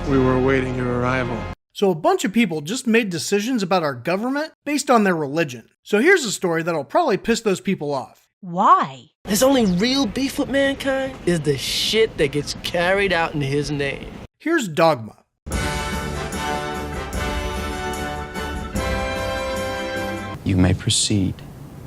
We were awaiting your arrival. So a bunch of people just made decisions about our government based on their religion. So here's a story that'll probably piss those people off. Why? His only real beef with mankind is the shit that gets carried out in his name. Here's Dogma. You may proceed,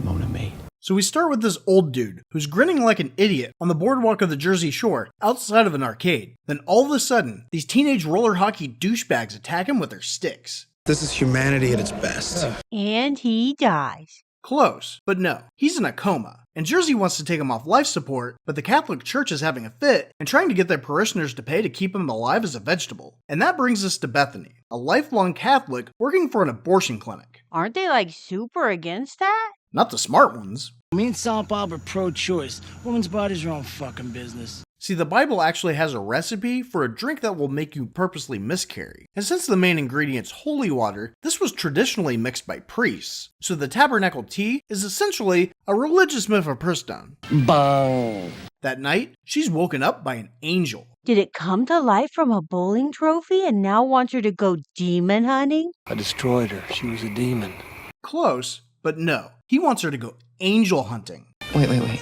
mon ami. So we start with this old dude who's grinning like an idiot on the boardwalk of the Jersey Shore outside of an arcade. Then all of a sudden, these teenage roller hockey douchebags attack him with their sticks. This is humanity at its best. And he dies. Close, but no, he's in a coma. And Jersey wants to take him off life support, but the Catholic Church is having a fit and trying to get their parishioners to pay to keep him alive as a vegetable. And that brings us to Bethany, a lifelong Catholic working for an abortion clinic. Aren't they like super against that? Not the smart ones. Me and Silent Bob are pro-choice. Women's bodies are own fucking business. See, the Bible actually has a recipe for a drink that will make you purposely miscarry. And since the main ingredient's holy water, this was traditionally mixed by priests. So the tabernacle tea is essentially a religious mifepristone. Bang. That night, she's woken up by an angel. Did it come to life from a bowling trophy and now wants her to go demon hunting? I destroyed her. She was a demon. Close, but no. He wants her to go angel hunting. Wait.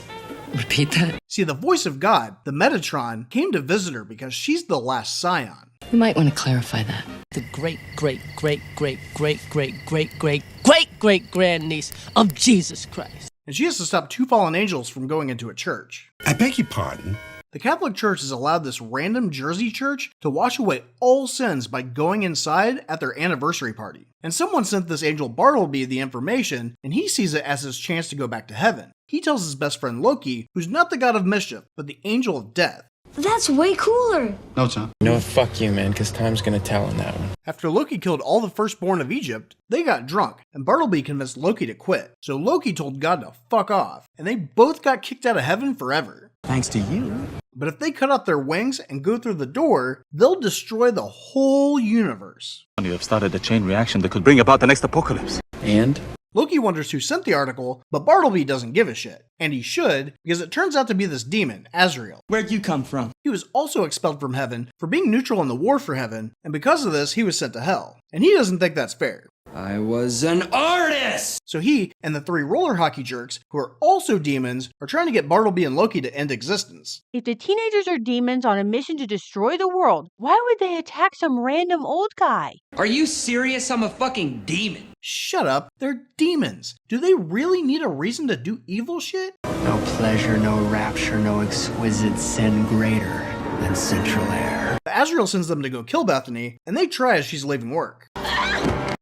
Repeat that? See, the voice of God, the Metatron, came to visit her because she's the last scion. You might want to clarify that. The great-great-great-great-great-great-great-great-grandniece of Jesus Christ. And she has to stop two fallen angels from going into a church. I beg your pardon? The Catholic Church has allowed this random Jersey church to wash away all sins by going inside at their anniversary party. And someone sent this angel Bartleby the information, and he sees it as his chance to go back to heaven. He tells his best friend Loki, who's not the god of mischief, but the angel of death. That's way cooler. No, Tom. No, fuck you, man, because time's gonna tell on that one. After Loki killed all the firstborn of Egypt, they got drunk, and Bartleby convinced Loki to quit. So Loki told God to fuck off, and they both got kicked out of heaven forever. Thanks to you. But if they cut off their wings and go through the door, they'll destroy the whole universe. You have started a chain reaction that could bring about the next apocalypse. And? Loki wonders who sent the article, but Bartleby doesn't give a shit. And he should, because it turns out to be this demon, Azrael. Where'd you come from? He was also expelled from heaven for being neutral in the war for heaven, and because of this, he was sent to hell. And he doesn't think that's fair. I was an artist! So he and the three roller hockey jerks, who are also demons, are trying to get Bartleby and Loki to end existence. If the teenagers are demons on a mission to destroy the world, why would they attack some random old guy? Are you serious? I'm a fucking demon. Shut up, they're demons. Do they really need a reason to do evil shit? No pleasure, no rapture, no exquisite sin greater than central air. But Azrael sends them to go kill Bethany, and they try as she's leaving work.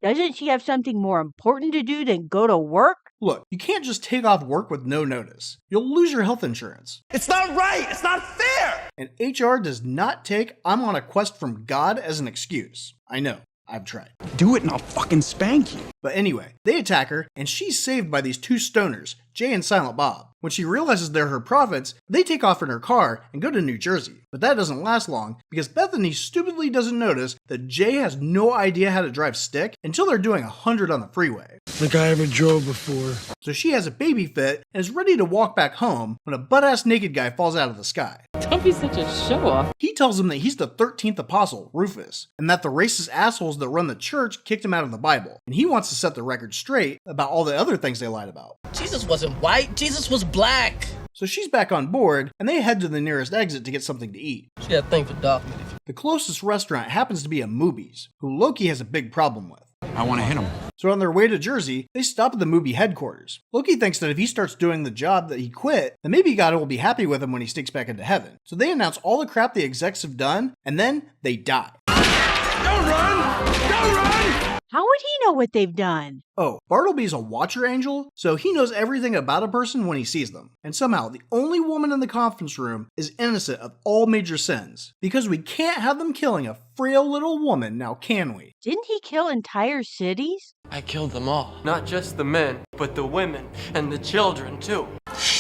Doesn't she have something more important to do than go to work? Look, you can't just take off work with no notice. You'll lose your health insurance. It's not right! It's not fair! And HR does not take "I'm on a quest from God" as an excuse. I know, I've tried. Do it and I'll fucking spank you. But anyway, they attack her, and she's saved by these two stoners, Jay and Silent Bob. When she realizes they're her prophets, they take off in her car and go to New Jersey. But that doesn't last long, because Bethany stupidly doesn't notice that Jay has no idea how to drive stick until they're doing 100 on the freeway. Like I ever drove before. So she has a baby fit and is ready to walk back home when a butt-ass naked guy falls out of the sky. Don't be such a show-off. He tells him that he's the 13th apostle, Rufus, and that the racist assholes that run the church kicked him out of the Bible, and he wants to set the record straight about all the other things they lied about. Jesus wasn't white, Jesus was black. So she's back on board, and they head to the nearest exit to get something to eat. She had a thing for Dogma. The closest restaurant happens to be a Mooby's, who Loki has a big problem with. I want to hit him. So on their way to Jersey, they stop at the Mooby headquarters. Loki thinks that if he starts doing the job that he quit, then maybe God will be happy with him when he sneaks back into heaven. So they announce all the crap the execs have done, and then they die. Don't run! Don't run! How would he know what they've done? Oh, Bartleby's a watcher angel, so he knows everything about a person when he sees them. And somehow, the only woman in the conference room is innocent of all major sins. Because we can't have them killing a frail little woman, now can we? Didn't he kill entire cities? I killed them all. Not just the men, but the women and the children, too.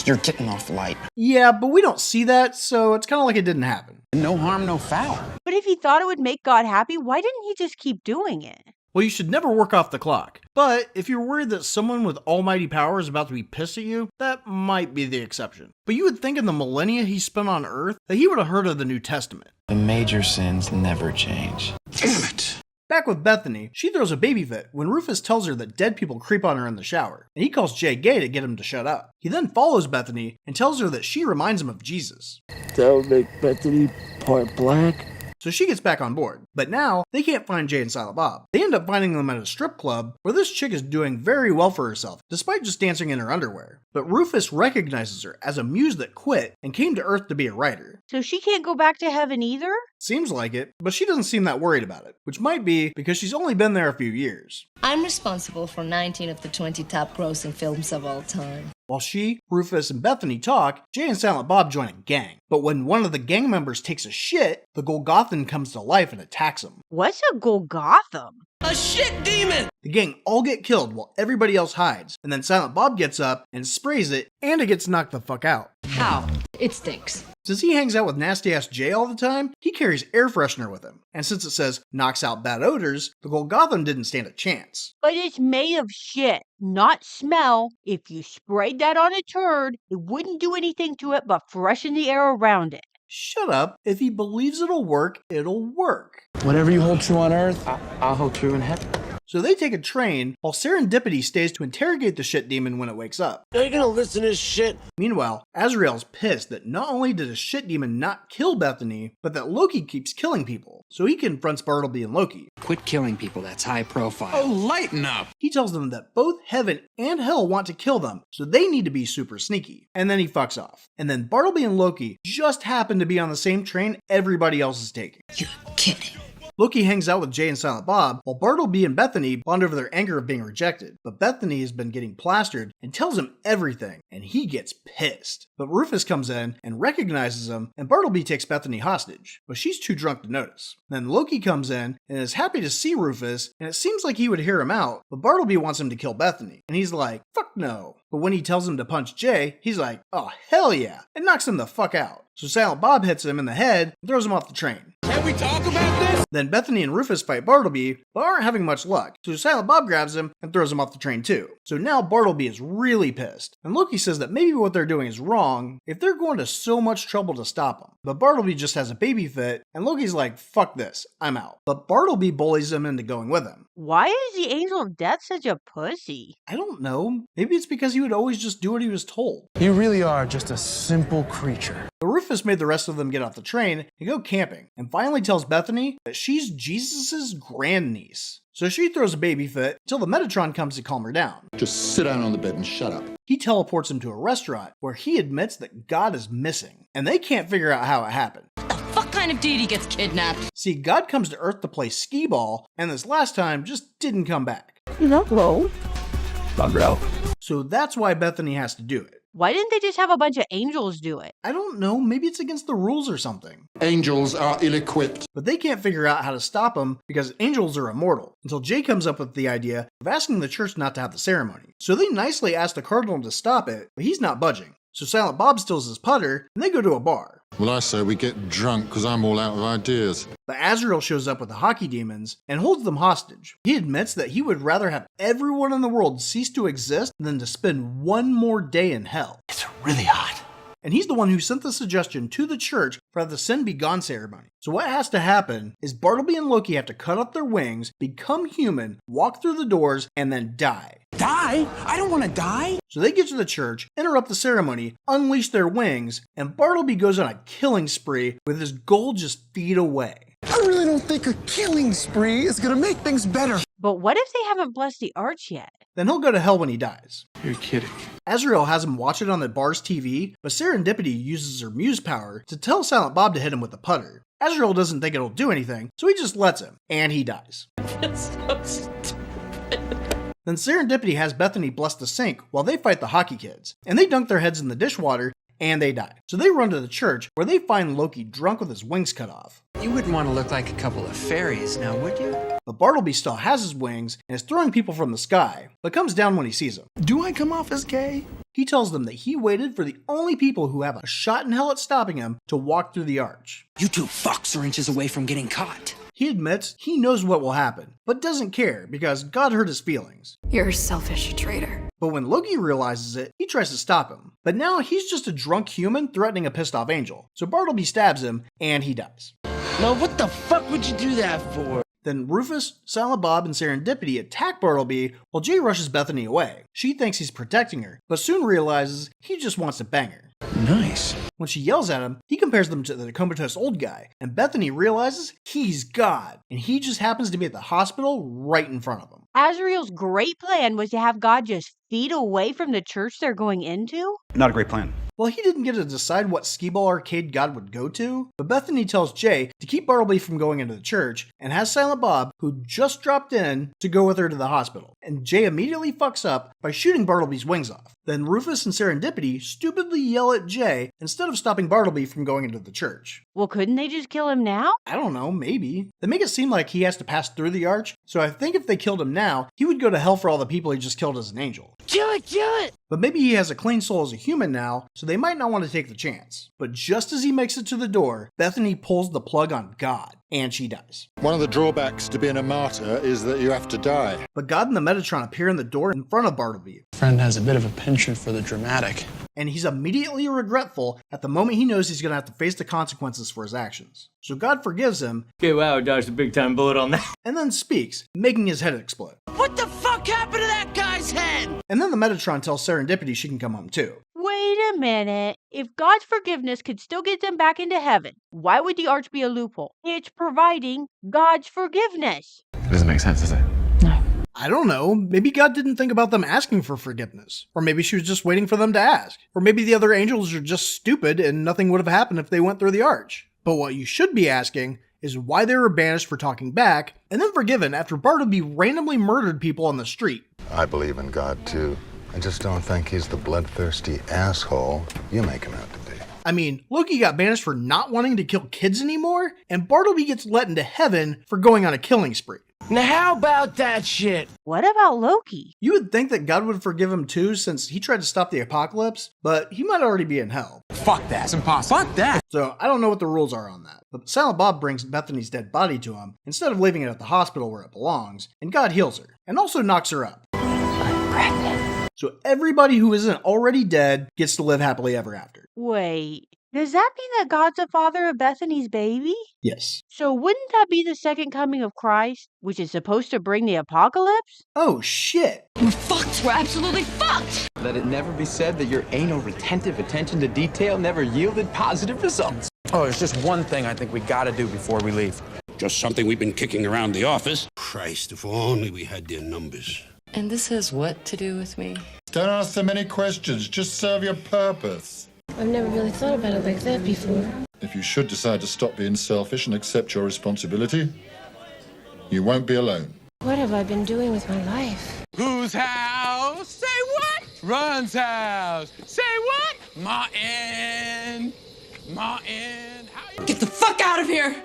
You're getting off light. Yeah, but we don't see that, so it's kind of like it didn't happen. No harm, no foul. But if he thought it would make God happy, why didn't he just keep doing it? Well, you should never work off the clock. But if you're worried that someone with almighty power is about to be pissed at you, that might be the exception. But you would think in the millennia he spent on Earth that he would have heard of the New Testament. The major sins never change. Damn it! Back with Bethany, she throws a baby fit when Rufus tells her that dead people creep on her in the shower, and he calls Jay gay to get him to shut up. He then follows Bethany and tells her that she reminds him of Jesus. That'll make Bethany part black. So she gets back on board. But now, they can't find Jay and Silent Bob. They end up finding them at a strip club where this chick is doing very well for herself, despite just dancing in her underwear. But Rufus recognizes her as a muse that quit and came to Earth to be a writer. So she can't go back to heaven either? Seems like it, but she doesn't seem that worried about it, which might be because she's only been there a few years. I'm responsible for 19 of the 20 top grossing films of all time. While she, Rufus, and Bethany talk, Jay and Silent Bob join a gang. But when one of the gang members takes a shit, the Golgothan comes to life and attacks him. What's a Golgtham? A shit demon! The gang all get killed while everybody else hides, and then Silent Bob gets up and sprays it, and it gets knocked the fuck out. How? It stinks. Since he hangs out with nasty-ass Jay all the time, he carries air freshener with him. And since it says, knocks out bad odors, the Golgothan didn't stand a chance. But it's made of shit, not smell. If you sprayed that on a turd, it wouldn't do anything to it but freshen the air around it. Shut up. If he believes it'll work, it'll work. Whatever you hold true on earth, I'll hold true in heaven. So they take a train, while Serendipity stays to interrogate the shit demon when it wakes up. Are you gonna listen to this shit? Meanwhile, Azrael's pissed that not only did a shit demon not kill Bethany, but that Loki keeps killing people. So he confronts Bartleby and Loki. Quit killing people, that's high profile. Oh, lighten up! He tells them that both heaven and hell want to kill them, so they need to be super sneaky. And then he fucks off. And then Bartleby and Loki just happen to be on the same train everybody else is taking. You're kidding. Loki hangs out with Jay and Silent Bob, while Bartleby and Bethany bond over their anger of being rejected. But Bethany has been getting plastered and tells him everything, and he gets pissed. But Rufus comes in and recognizes him, and Bartleby takes Bethany hostage, but she's too drunk to notice. Then Loki comes in and is happy to see Rufus, and it seems like he would hear him out, but Bartleby wants him to kill Bethany, and he's like, fuck no. But when he tells him to punch Jay, he's like, oh hell yeah, and knocks him the fuck out. So Silent Bob hits him in the head and throws him off the train. Can we talk about this? Then Bethany and Rufus fight Bartleby, but aren't having much luck, so Silent Bob grabs him and throws him off the train too. So now Bartleby is really pissed, and Loki says that maybe what they're doing is wrong if they're going to so much trouble to stop him. But Bartleby just has a baby fit, and Loki's like, fuck this, I'm out. But Bartleby bullies him into going with him. Why is the Angel of Death such a pussy? I don't know, maybe it's because he would always just do what he was told. You really are just a simple creature. But Rufus made the rest of them get off the train and go camping, and finally tells Bethany that she's Jesus' grandniece. So she throws a baby fit until the Metatron comes to calm her down. Just sit down on the bed and shut up. He teleports him to a restaurant where he admits that God is missing, and they can't figure out how it happened. The fuck kind of deity gets kidnapped? See, God comes to Earth to play skee-ball, and this last time just didn't come back. Hello. Azrael. So that's why Bethany has to do it. Why didn't they just have a bunch of angels do it? I don't know, maybe it's against the rules or something. Angels are ill-equipped. But they can't figure out how to stop them because angels are immortal, until Jay comes up with the idea of asking the church not to have the ceremony. So they nicely ask the cardinal to stop it, but he's not budging. So Silent Bob steals his putter, and they go to a bar. Well, I say we get drunk because I'm all out of ideas. But Azrael shows up with the hockey demons and holds them hostage. He admits that he would rather have everyone in the world cease to exist than to spend one more day in hell. It's really hot. And he's the one who sent the suggestion to the church for the Sin Be Gone ceremony. So what has to happen is Bartleby and Loki have to cut off their wings, become human, walk through the doors, and then die. Die? I don't want to die. So they get to the church, interrupt the ceremony, unleash their wings, and Bartleby goes on a killing spree with his goal just feet away. I really don't think a killing spree is going to make things better. But what if they haven't blessed the arch yet? Then he'll go to hell when he dies. You're kidding. Azrael has him watch it on the bar's TV, but Serendipity uses her muse power to tell Silent Bob to hit him with the putter. Azrael doesn't think it'll do anything, so he just lets him, and he dies. That's so stupid. Then Serendipity has Bethany bless the sink while they fight the hockey kids, and they dunk their heads in the dishwater, and they die. So they run to the church, where they find Loki drunk with his wings cut off. You wouldn't want to look like a couple of fairies now, would you? But Bartleby still has his wings and is throwing people from the sky, but comes down when he sees them. Do I come off as gay? He tells them that he waited for the only people who have a shot in hell at stopping him to walk through the arch. You two fucks are inches away from getting caught. He admits he knows what will happen, but doesn't care because God hurt his feelings. You're a selfish traitor. But when Loki realizes it, he tries to stop him. But now he's just a drunk human threatening a pissed off angel. So Bartleby stabs him, and he dies. Now what the fuck would you do that for? Then Rufus, Silent Bob, and Serendipity attack Bartleby while Jay rushes Bethany away. She thinks he's protecting her, but soon realizes he just wants to bang her. Nice. When she yells at him, he compares them to the comatose old guy, and Bethany realizes he's God, and he just happens to be at the hospital right in front of him. Azrael's great plan was to have God just feet away from the church they're going into? Not a great plan. Well, he didn't get to decide what skee-ball arcade God would go to, but Bethany tells Jay to keep Bartleby from going into the church, and has Silent Bob, who just dropped in, to go with her to the hospital. And Jay immediately fucks up by shooting Bartleby's wings off. Then Rufus and Serendipity stupidly yell at Jay instead of stopping Bartleby from going into the church. Well, couldn't they just kill him now? I don't know, maybe. They make it seem like he has to pass through the arch, so I think if they killed him now, he would go to hell for all the people he just killed as an angel. Kill it, kill it! But maybe he has a clean soul as a human now, so they might not want to take the chance. But just as he makes it to the door, Bethany pulls the plug on God, and she dies. One of the drawbacks to being a martyr is that you have to die. But God and the Metatron appear in the door in front of Bartleby. Friend has a bit of a penchant for the dramatic. And he's immediately regretful at the moment he knows he's going to have to face the consequences for his actions. So God forgives him. Okay, wow, dodged a big time bullet on that. And then speaks, making his head explode. What the fuck happened to that guy's head? And then the Metatron tells Serendipity she can come home too. Wait a minute. If God's forgiveness could still get them back into heaven, why would the arch be a loophole? It's providing God's forgiveness. It doesn't make sense, does it? I don't know. Maybe God didn't think about them asking for forgiveness. Or maybe she was just waiting for them to ask. Or maybe the other angels are just stupid and nothing would have happened if they went through the arch. But what you should be asking is why they were banished for talking back and then forgiven after Bartleby randomly murdered people on the street. I believe in God too. I just don't think he's the bloodthirsty asshole you make him out to be. I mean, Loki got banished for not wanting to kill kids anymore, and Bartleby gets let into heaven for going on a killing spree. Now how about that shit? What about Loki? You would think that God would forgive him too since he tried to stop the apocalypse, but he might already be in hell. Fuck that. It's impossible. Fuck that. So I don't know what the rules are on that. But Silent Bob brings Bethany's dead body to him instead of leaving it at the hospital where it belongs, and God heals her, and also knocks her up. I'm pregnant. So everybody who isn't already dead gets to live happily ever after. Wait, does that mean that God's the father of Bethany's baby? Yes. So wouldn't that be the second coming of Christ, which is supposed to bring the apocalypse? Oh shit. We're fucked. We're absolutely fucked. Let it never be said that your anal retentive attention to detail never yielded positive results. Oh, there's just one thing I think we gotta do before we leave. Just something we've been kicking around the office. Christ, if only we had their numbers. And this has what to do with me? Don't ask them any questions, just serve your purpose. I've never really thought about it like that before. If you should decide to stop being selfish and accept your responsibility, you won't be alone. What have I been doing with my life? Whose house? Say what? Ron's house. Say what? Martin. Martin. Get the fuck out of here!